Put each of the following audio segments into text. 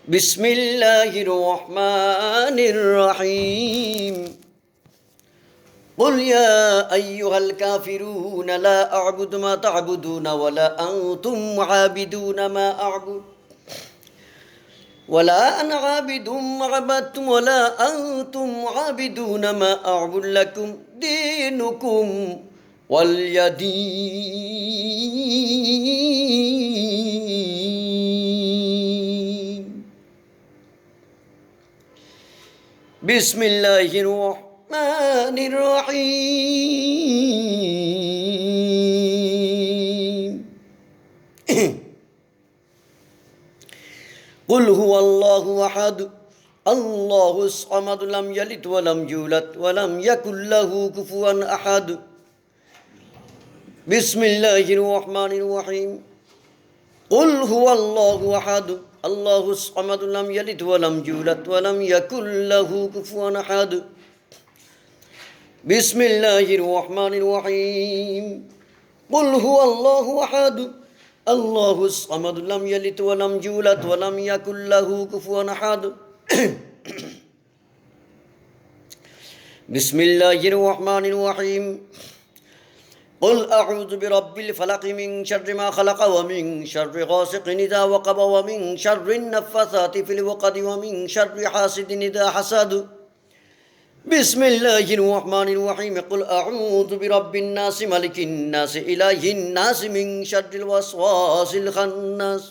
بسم الله الرحمن الرحيم قل يا أيها الكافرون لا أعبد ما تعبدون ولا أنتم عابدون ما أعبد ولا أنا عابد ما عبدتم ولا أنتم عابدون ما أعبد لكم دينكم واليدين بسم الله الرحمن الرحيم قل هو الله أحد الله الصمد لم يلد ولم يولد ولم يكن له كفوا أحد بسم الله الرحمن الرحيم قل هو الله أحد الله الصمد لم يلد ولم يولد ولم يكن له كفوا أحد بسم الله الرحمن الرحيم قل هو الله أحد الله الصمد لم يلد ولم يولد ولم يكن له كفوا أحد بسم الله الرحمن الرحيم قل أعوذ برب الفلق من شر ما خلق ومن شر غاسق إذا وقب ومن شر النفاثات في العقد ومن شر حاسد إذا حسد بسم الله الرحمن الرحيم قل أعوذ برب الناس ملك الناس إله الناس من شر الوسواس الخناس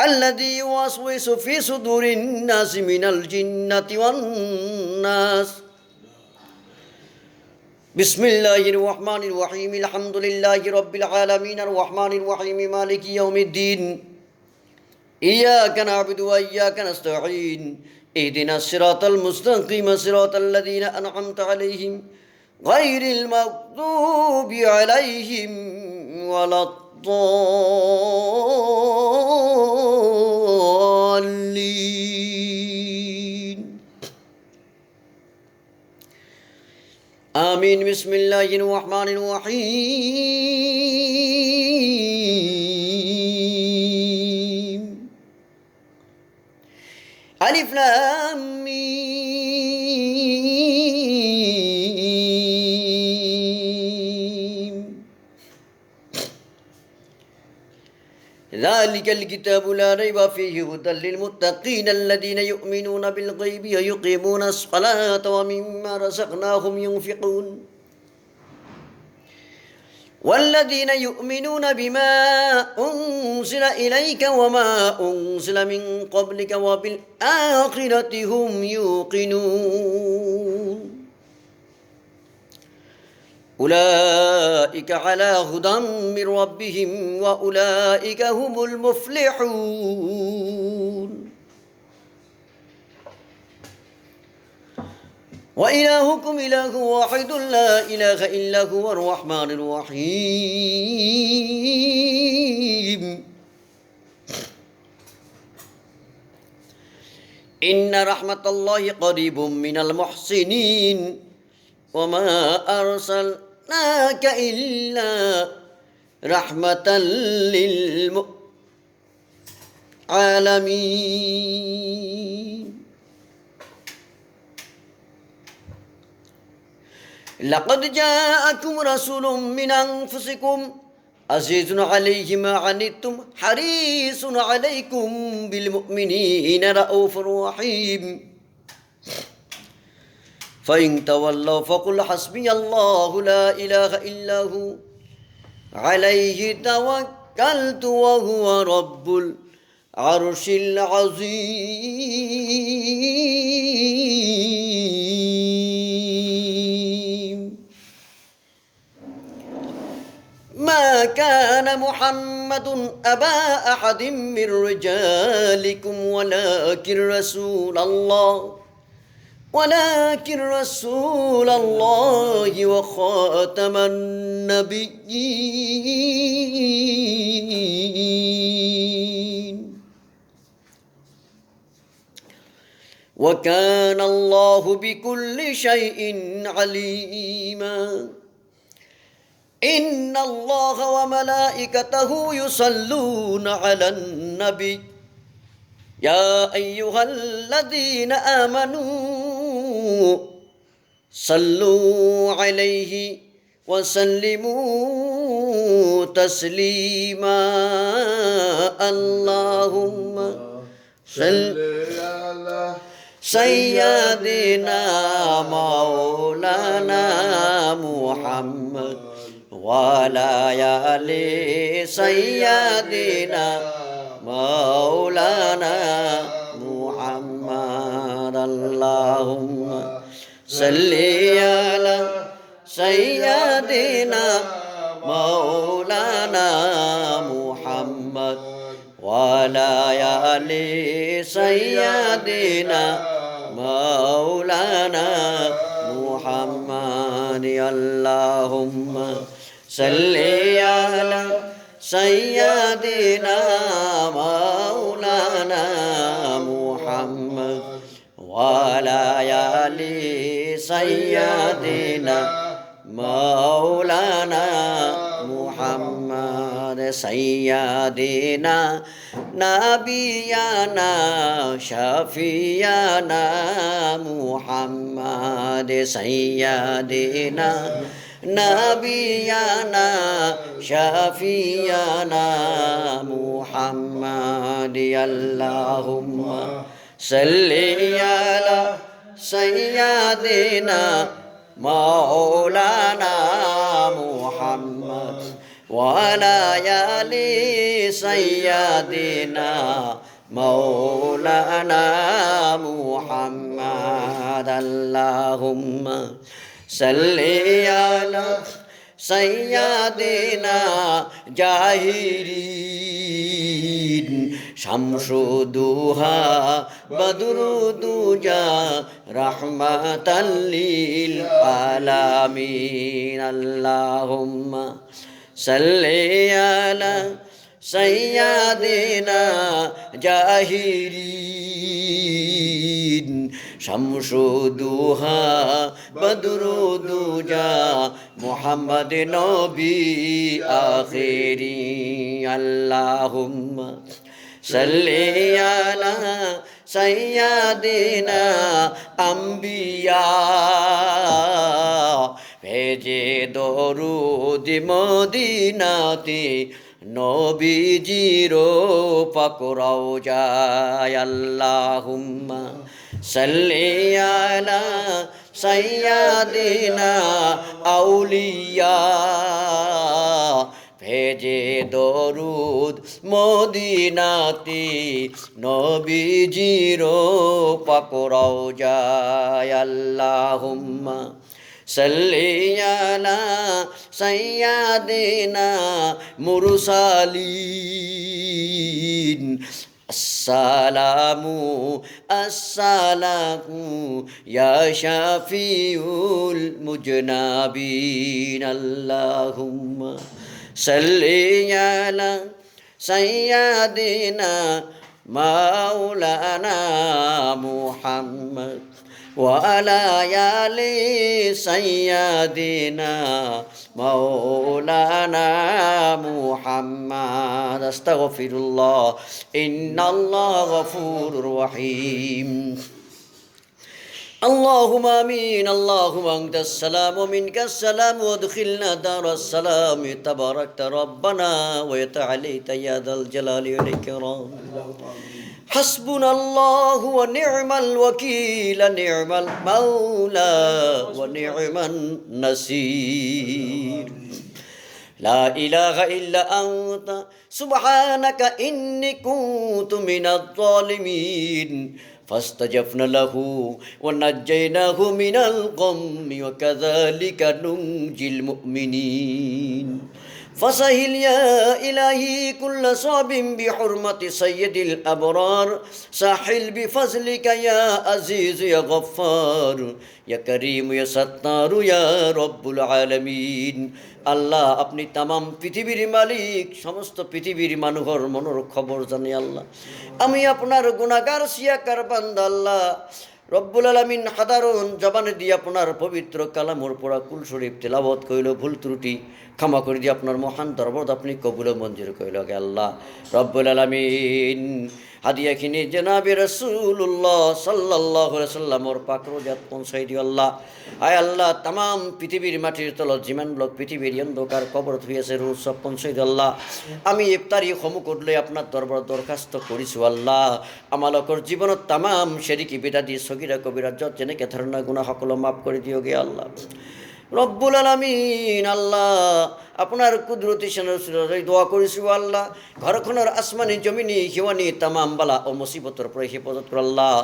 الذي يوسوس في صدور الناس من الجنة والناس بسم الله الرحمن الرحيم الحمد لله رب العالمين الرحمن الرحيم مالك يوم الدين إياك نعبد وإياك نستعين اهدنا الصراط المستقيم صراط الذين أنعمت عليهم غير المغضوب عليهم ولا الضالين آمين بسم الله الرحمن الرحيم ألف لام ميم ذلك الكتاب لا ريب فيه هدى للمتقين الذين يؤمنون بالغيب ويقيمون الصلاة ومما رزقناهم ينفقون والذين يؤمنون بما أنزل إليك وما أنزل من قبلك وبالآخرة هم يوقنون أولئك على هدى من ربهم وأولئك هم المفلحون وإلهكم إله واحد لا إله إلا هو الرحمن الرحيم إن رحمة الله قريب من المحسنين وما أرسلناك إلا رحمة للعالمين لقد جاءكم رسول من أنفسكم عزيز عليه ما عنتم حريص عليكم بالمؤمنين رؤوف رحيم فإن تولوا فقل حسبي الله لا إله إلا هو عليه توكلت وهو رب العرش العظيم ما كان محمد أبا أحد من رجالكم ولكن رسول الله وخاتم النبيين وكان الله بكل شيء عليما إن الله وملائكته يصلون على النبي يا أيها الذين آمنوا صلوا عليه وسلموا تسليما اللهم صل على سيدنا مولانا محمد وعلى آل سيدنا مولانا محمد اللهم صل على سيدنا مولانا محمد وعلى آل سيدنا مولانا محمد اللهم صل على سيدنا مولانا محمد وعلى آل سيدنا مولانا محمد سيدنا نبينا شفيعنا محمد سيدنا نبينا شفيعنا محمد اللهم صل على سيدنا مولانا محمد وعلى آل سيدنا مولانا محمد اللهم صل على سيدنا جاهرين شمس الضحى بدر الدجى رحمة للعالمين اللهم صل على سيدنا جاهرين شمس الضحى بدر الدجى محمد نبي آخري اللهم صل على سيدنا أنبياء भेजे দরুদ মদিনাতে নবীজিরো পাক রওজায় আল্লাহুম্মা সাল্লি আলা সাইয়্যিদিনা আউলিয়া भेजे দরুদ মদিনাতে নবীজিরো পাক রওজায় আল্লাহুম্মা সাল্লি আলা সাইয়্যিদিনা মুরসালিন আসসালামু আসসালামু ইয়া শাফিউল মুজনাবিন আল্লাহুম্মা সাল্লি আলা সাইয়্যিদিনা মাওলানা মুহাম্মদ وعلى آل سيدنا مولانا محمد أستغفر الله إن الله غفور رحيم اللهم آمين اللهم أنت السلام ومنك السلام وادخلنا دار السلام تباركت ربنا ويتعاليت يا ذا الجلال والإكرام حسبنا الله ونعم الوكيل نعم المولى ونعم النصير لا إله إلا أنت سبحانك إني كنت من الظالمين فاستجبنا له ونجيناه من الغم وكذلك ننجي المؤمنين فسهل يا إلهي كل صعب بحرمة سيد الأبرار سهل بفضلك يا عزيز يا غفار يا كريم يا ستار يا رب العالمين আল্লাহ আপনি তামাম পৃথিবীর মালিক সমস্ত পৃথিবীর মানুষের মনের খবর জানে আল্লাহ আমি আপনার গুনাহগার সিয়াকার বান্দা আল্লাহ রব্বুল আলামিন সাধারণ জবানে দিয়ে আপনার পবিত্র কালামর পড়া কুল শরীফ তেলাওয়াত কইল ভুল ত্রুটি ক্ষমা করে দিয়ে আপনার মহান দরবারত আপনি কবুল মঞ্জুর কইল গে আল্লাহ রব্বুল আলামিন হাদিয়া কিনে জনাবে রাসূলুল্লাহ সাল্লাল্লাহু আলাইহি সাল্লামর পাক রোজাত পৌঁছাই দিও আল্লাহ। আয় আল্লাহ তামাম পৃথিবীর মাটির তলত জিমান লোক পৃথিবীর অন্ধকার কবর হইয়াছে রোজ সব পৌঁছাই দিও আল্লাহ। আমি ইফতারি হমু করলে আপনার দরবার দরখাস্ত করিছু আল্লাহ। আমালকর জীবনত তামাম শেরিকি বিদাতি সগীরা কবিরা যত জেনেকে ধারণা গুনাহ সকল মাফ করে দিও গে আল্লাহ। রব্বুল আলামিন আল্লাহ আপনার কুদরতি সেনার দোয়া করিছি আল্লাহ। ঘরখনের আসমানি জমিনি হিওয়ানি তামাম বালা ও মুসিবতর পরে হেফাজত করে আল্লাহ।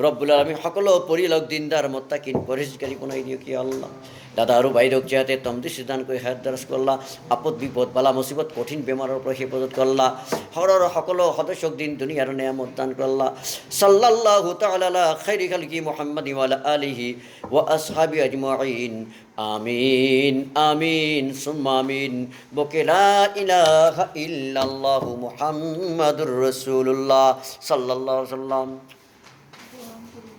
রব্বুল আলামিন সকল পরিলোক দিনদার মোত্তাকিন পরহেজগারি কোনাই দিও কি আল্লাহ। দাদা আরো বাইরক জিয়াতে তমদিস দান করে হায়াত দারাজ করল্লা। আপদ বিপদ বালা মুসিবত কঠিন বেমারের উপরে হেফাজত করল্লা। হরর সকল হদশক দিন দুনিয়ার নিয়ামত দান করল্লা। সাল্লাল্লাহু তাআলা আলা খাইরি খালকি মুহাম্মাদি ওয়া আলা আলিহি ওয়া আসহাবি আজমাইন। আমিন আমিন সুম্মা আমিন। বকে লা ইলাহা ইল্লাল্লাহু মুহাম্মাদুর রাসূলুল্লাহ সাল্লাল্লাহু আলাইহি ওয়াসাল্লাম।